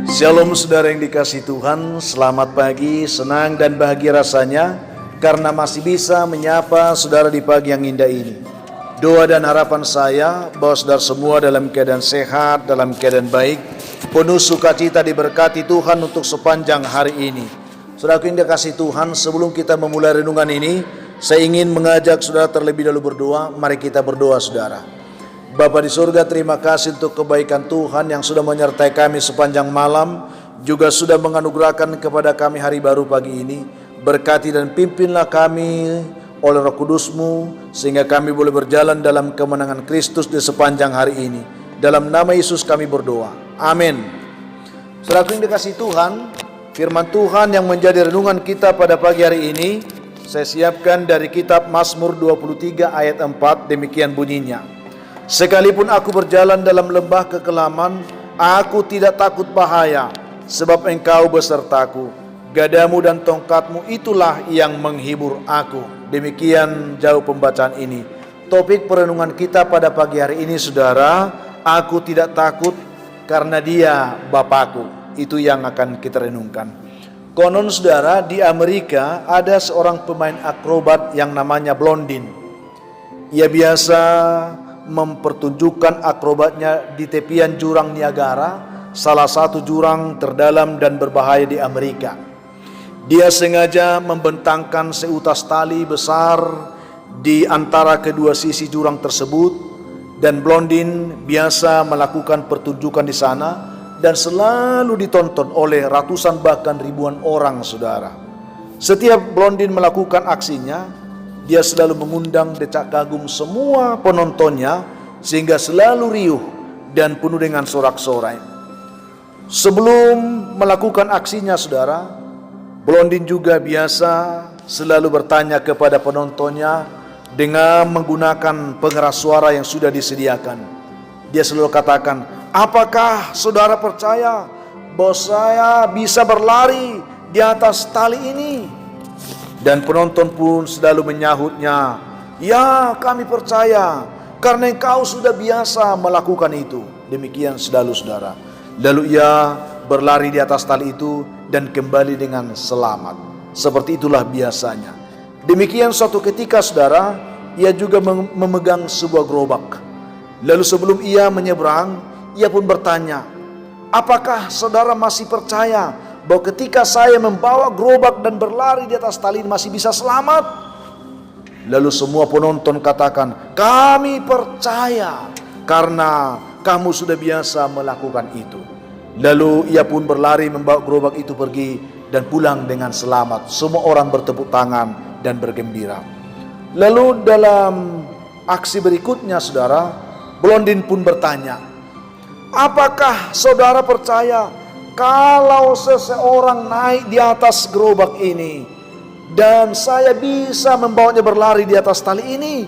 Shalom saudara yang dikasihi Tuhan, selamat pagi, senang dan bahagia rasanya karena masih bisa menyapa saudara di pagi yang indah ini. Doa dan harapan saya bahwa saudara semua dalam keadaan sehat, dalam keadaan baik, penuh sukacita diberkati Tuhan untuk sepanjang hari ini. Saudaraku yang dikasihi Tuhan, sebelum kita memulai renungan ini, saya ingin mengajak saudara terlebih dahulu berdoa. Mari kita berdoa saudara. Bapa di surga, terima kasih untuk kebaikan Tuhan yang sudah menyertai kami sepanjang malam, juga sudah menganugerahkan kepada kami hari baru pagi ini. Berkati dan pimpinlah kami oleh Roh Kudus-Mu, sehingga kami boleh berjalan dalam kemenangan Kristus di sepanjang hari ini. Dalam nama Yesus kami berdoa. Amin. Saudaraku yang dikasihi Tuhan, firman Tuhan yang menjadi renungan kita pada pagi hari ini, saya siapkan dari kitab Mazmur 23 ayat 4, demikian bunyinya. Sekalipun aku berjalan dalam lembah kekelaman, aku tidak takut bahaya, sebab Engkau besertaku. Gadamu dan tongkatmu itulah yang menghibur aku. Demikian jauh pembacaan ini. Topik perenungan kita pada pagi hari ini saudara, aku tidak takut karena Dia Bapakku. Itu yang akan kita renungkan. Konon saudara, di Amerika ada seorang pemain akrobat yang namanya Blondin. Ia biasa mempertunjukkan akrobatnya di tepian jurang Niagara, salah satu jurang terdalam dan berbahaya di Amerika. Dia sengaja membentangkan seutas tali besar di antara kedua sisi jurang tersebut, dan Blondin biasa melakukan pertunjukan di sana dan selalu ditonton oleh ratusan bahkan ribuan orang saudara. Setiap Blondin melakukan aksinya, dia selalu mengundang decak kagum semua penontonnya, sehingga selalu riuh dan penuh dengan sorak-sorai. Sebelum melakukan aksinya saudara, Blondin juga biasa selalu bertanya kepada penontonnya dengan menggunakan pengeras suara yang sudah disediakan. Dia selalu katakan, apakah saudara percaya bahwa saya bisa berlari di atas tali ini? Dan penonton pun selalu menyahutnya, ya kami percaya, karena engkau sudah biasa melakukan itu. Demikian selalu saudara. Lalu ia berlari di atas tali itu dan kembali dengan selamat. Seperti itulah biasanya. Demikian suatu ketika saudara, ia juga memegang sebuah gerobak. Lalu sebelum ia menyeberang, ia pun bertanya, apakah saudara masih percaya bahwa ketika saya membawa gerobak dan berlari di atas tali masih bisa selamat? Lalu semua penonton katakan, kami percaya karena kamu sudah biasa melakukan itu. Lalu ia pun berlari membawa gerobak itu pergi dan pulang dengan selamat. Semua orang bertepuk tangan dan bergembira. Lalu dalam aksi berikutnya saudara, Blondin pun bertanya, apakah saudara percaya kalau seseorang naik di atas gerobak ini dan saya bisa membawanya berlari di atas tali ini?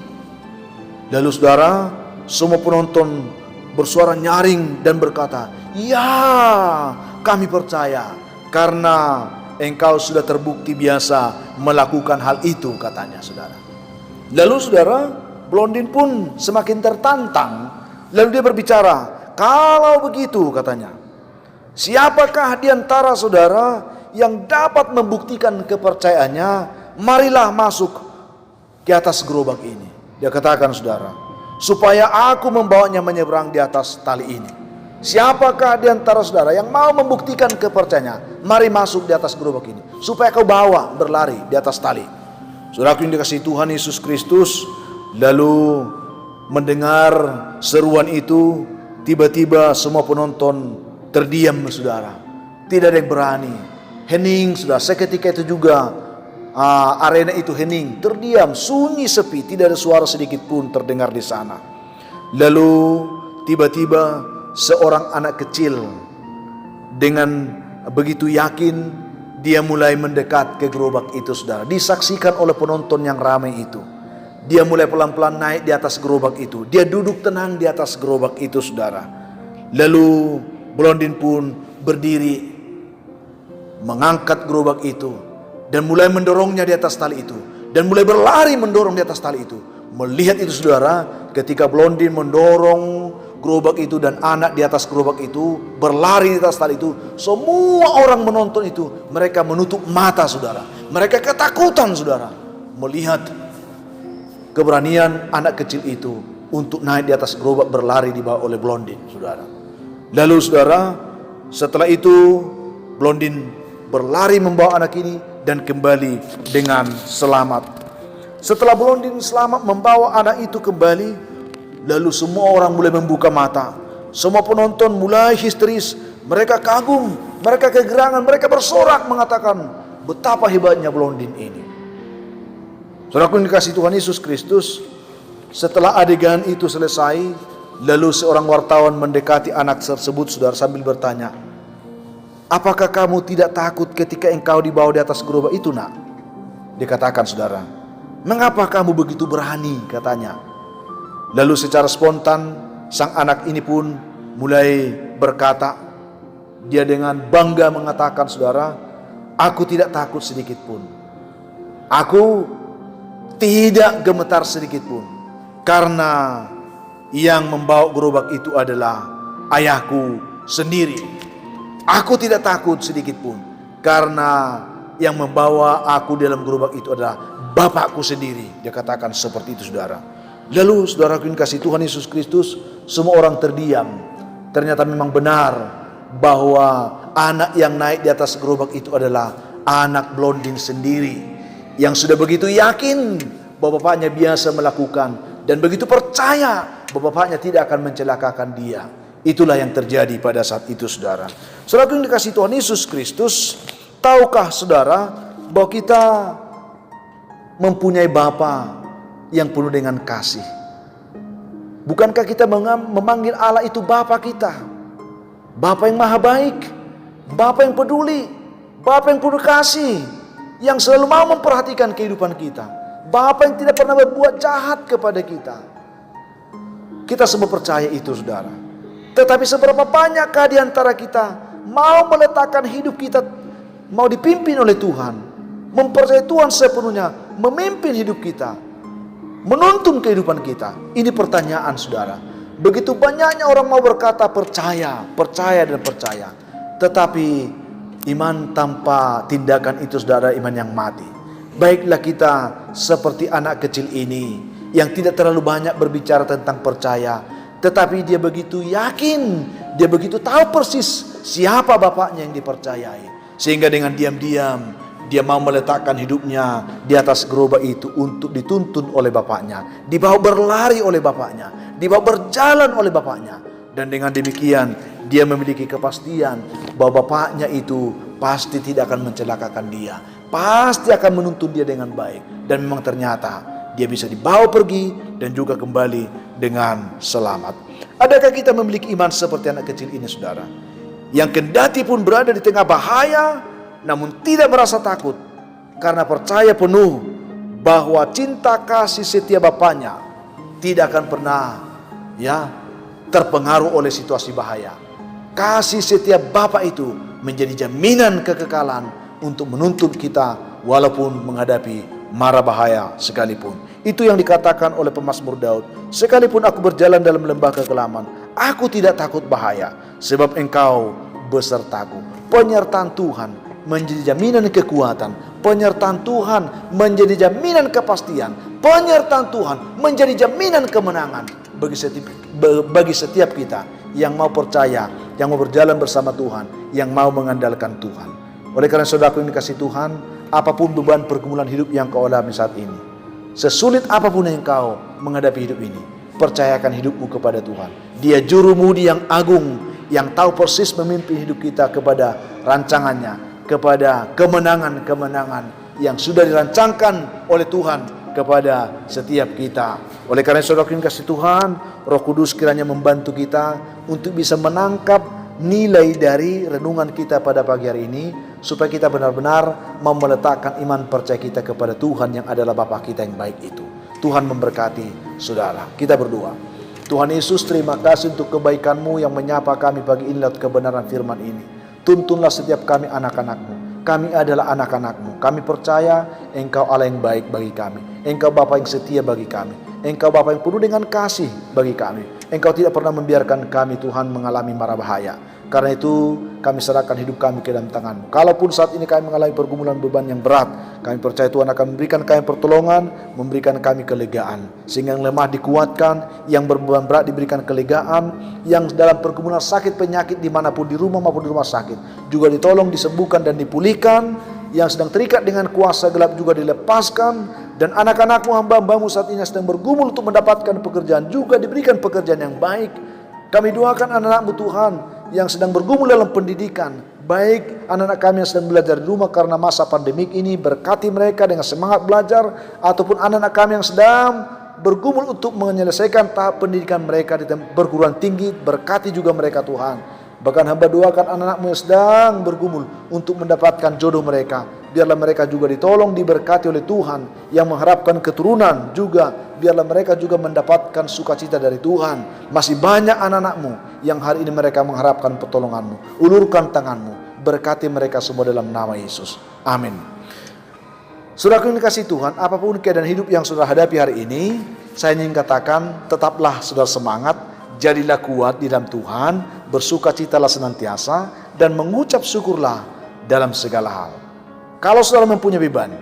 Lalu saudara, semua penonton bersuara nyaring dan berkata, ya kami percaya karena engkau sudah terbukti biasa melakukan hal itu, katanya saudara. Lalu saudara, Blondin pun semakin tertantang. Lalu dia berbicara, kalau begitu katanya, siapakah di antara saudara yang dapat membuktikan kepercayaannya? Marilah masuk ke atas gerobak ini. Dia katakan saudara, supaya aku membawanya menyeberang di atas tali ini. Siapakah di antara saudara yang mau membuktikan kepercayaannya? Mari masuk di atas gerobak ini, supaya kau bawa berlari di atas tali. Saudaraku yang dikasihi Tuhan Yesus Kristus, lalu mendengar seruan itu, tiba-tiba semua penonton terdiam saudara, tidak ada yang berani, hening saudara. Seketika itu juga arena itu hening, terdiam, sunyi, sepi, tidak ada suara sedikit pun terdengar di sana. Lalu tiba-tiba seorang anak kecil dengan begitu yakin dia mulai mendekat ke gerobak itu saudara. Disaksikan oleh penonton yang ramai itu. Dia mulai pelan-pelan naik di atas gerobak itu. Dia duduk tenang di atas gerobak itu saudara. Lalu Blondin pun berdiri, mengangkat gerobak itu dan mulai mendorongnya di atas tali itu, dan mulai berlari mendorong di atas tali itu. Melihat itu saudara, ketika Blondin mendorong gerobak itu dan anak di atas gerobak itu berlari di atas tali itu, semua orang menonton itu, mereka menutup mata saudara. Mereka ketakutan saudara, melihat keberanian anak kecil itu untuk naik di atas gerobak berlari dibawa oleh Blondin saudara. Lalu saudara, setelah itu Blondin berlari membawa anak ini dan kembali dengan selamat. Setelah Blondin selamat membawa anak itu kembali, lalu semua orang mulai membuka mata. Semua penonton mulai histeris. Mereka kagum, mereka kegerangan, mereka bersorak mengatakan betapa hebatnya Blondin ini. Saudaraku yang dikasihi Tuhan Yesus Kristus, setelah adegan itu selesai, lalu seorang wartawan mendekati anak tersebut saudara sambil bertanya, apakah kamu tidak takut ketika engkau dibawa di atas gerobak itu nak? Dikatakan saudara, mengapa kamu begitu berani katanya. Lalu secara spontan sang anak ini pun mulai berkata, dia dengan bangga mengatakan saudara, aku tidak takut sedikit pun. Aku tidak gemetar sedikit pun, karena yang membawa gerobak itu adalah ayahku sendiri. Aku tidak takut sedikit pun, karena yang membawa aku dalam gerobak itu adalah Bapakku sendiri. Dia katakan seperti itu saudara. Lalu saudaraku yang kasih Tuhan Yesus Kristus, semua orang terdiam. Ternyata memang benar bahwa anak yang naik di atas gerobak itu adalah anak Blondin sendiri, yang sudah begitu yakin bahwa bapaknya biasa melakukan dan begitu percaya bahwa bapaknya tidak akan mencelakakan dia. Itulah yang terjadi pada saat itu saudara. Saudara yang dikasihi Tuhan Yesus Kristus, tahukah saudara bahwa kita mempunyai Bapa yang penuh dengan kasih? Bukankah kita memanggil Allah itu Bapa kita? Bapa yang maha baik, Bapa yang peduli, Bapa yang penuh kasih, yang selalu mau memperhatikan kehidupan kita, Bapa yang tidak pernah berbuat jahat kepada kita. Kita semua percaya itu saudara. Tetapi seberapa banyakkah di antara kita mau meletakkan hidup kita, mau dipimpin oleh Tuhan, mempercayai Tuhan sepenuhnya, memimpin hidup kita, menuntun kehidupan kita? Ini pertanyaan saudara. Begitu banyaknya orang mau berkata percaya, percaya dan percaya, tetapi iman tanpa tindakan itu saudara, iman yang mati. Baiklah kita seperti anak kecil ini yang tidak terlalu banyak berbicara tentang percaya, tetapi dia begitu yakin, dia begitu tahu persis siapa bapaknya yang dipercayai, sehingga dengan diam-diam dia mau meletakkan hidupnya di atas gerobak itu untuk dituntun oleh bapaknya, dibawa berlari oleh bapaknya, dibawa berjalan oleh bapaknya. Dan dengan demikian dia memiliki kepastian bahwa bapaknya itu pasti tidak akan mencelakakan dia, pasti akan menuntun dia dengan baik. Dan memang ternyata dia bisa dibawa pergi dan juga kembali dengan selamat. Adakah kita memiliki iman seperti anak kecil ini saudara, yang kendati pun berada di tengah bahaya namun tidak merasa takut, karena percaya penuh bahwa cinta kasih setia bapaknya tidak akan pernah terpengaruh oleh situasi bahaya. Kasih setiap Bapa itu menjadi jaminan kekekalan untuk menuntun kita walaupun menghadapi mara bahaya sekalipun. Itu yang dikatakan oleh pemazmur Daud, sekalipun aku berjalan dalam lembah kekelaman, aku tidak takut bahaya, sebab Engkau besertaku. Penyertaan Tuhan menjadi jaminan kekuatan, penyertaan Tuhan menjadi jaminan kepastian, penyertaan Tuhan menjadi jaminan kemenangan bagi setiap kita yang mau percaya, yang mau berjalan bersama Tuhan, yang mau mengandalkan Tuhan. Oleh karena saudaraku yang dikasihi Tuhan, apapun beban pergumulan hidup yang kau alami saat ini, sesulit apapun yang kau menghadapi hidup ini, percayakan hidupmu kepada Tuhan. Dia jurumudi yang agung, yang tahu persis memimpin hidup kita kepada rancangannya, kepada kemenangan-kemenangan yang sudah dirancangkan oleh Tuhan kepada setiap kita. Oleh karena saudara yang kasih Tuhan, Roh Kudus kiranya membantu kita untuk bisa menangkap nilai dari renungan kita pada pagi hari ini, supaya kita benar-benar mau meletakkan iman percaya kita kepada Tuhan yang adalah Bapa kita yang baik itu. Tuhan memberkati saudara. Kita berdoa. Tuhan Yesus, terima kasih untuk kebaikan-Mu yang menyapa kami pagi ini lewat kebenaran firman ini. Tuntunlah setiap kami anak-anak-Mu. Kami adalah anak-anak-Mu. Kami percaya Engkau Allah yang baik bagi kami. Engkau Bapa yang setia bagi kami. Engkau Bapa yang penuh dengan kasih bagi kami. Engkau tidak pernah membiarkan kami Tuhan mengalami mara bahaya. Karena itu kami serahkan hidup kami ke dalam tangan-Mu. Kalaupun saat ini kami mengalami pergumulan beban yang berat, kami percaya Tuhan akan memberikan kami pertolongan, memberikan kami kelegaan. Sehingga yang lemah dikuatkan, yang berbeban berat diberikan kelegaan, yang dalam pergumulan sakit penyakit dimanapun, di rumah maupun di rumah sakit, juga ditolong, disembuhkan dan dipulihkan. Yang sedang terikat dengan kuasa gelap juga dilepaskan. Dan anak-anak-Mu, hamba-hamba-Mu saat ini sedang bergumul untuk mendapatkan pekerjaan, juga diberikan pekerjaan yang baik. Kami doakan anak-anak-Mu Tuhan yang sedang bergumul dalam pendidikan, baik anak-anak kami yang sedang belajar di rumah karena masa pandemik ini, berkati mereka dengan semangat belajar, ataupun anak-anak kami yang sedang bergumul untuk menyelesaikan tahap pendidikan mereka di perguruan tinggi, berkati juga mereka Tuhan. Bahkan hamba doakan anak-anak-Mu yang sedang bergumul untuk mendapatkan jodoh mereka, biarlah mereka juga ditolong, diberkati oleh Tuhan. Yang mengharapkan keturunan juga, biarlah mereka juga mendapatkan sukacita dari Tuhan. Masih banyak anak-anak-Mu yang hari ini mereka mengharapkan pertolongan-Mu. Ulurkan tangan-Mu, berkati mereka semua dalam nama Yesus. Amin. Saudaraku yang dikasihi Tuhan, apapun keadaan hidup yang saudara hadapi hari ini, saya ingin katakan, tetaplah saudara semangat, jadilah kuat di dalam Tuhan, bersukacitalah senantiasa, dan mengucap syukurlah dalam segala hal. Kalau saudara mempunyai beban,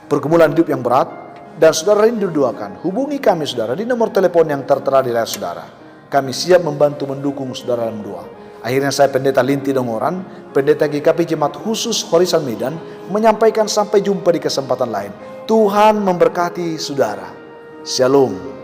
pergumulan hidup yang berat, dan saudara rindu doakan, hubungi kami saudara di nomor telepon yang tertera di layar saudara. Kami siap membantu mendukung saudara dalam doa. Akhirnya saya Pendeta Linti Dongoran, Pendeta GKP Jemaat Khusus Horizon Medan, menyampaikan sampai jumpa di kesempatan lain. Tuhan memberkati saudara. Shalom.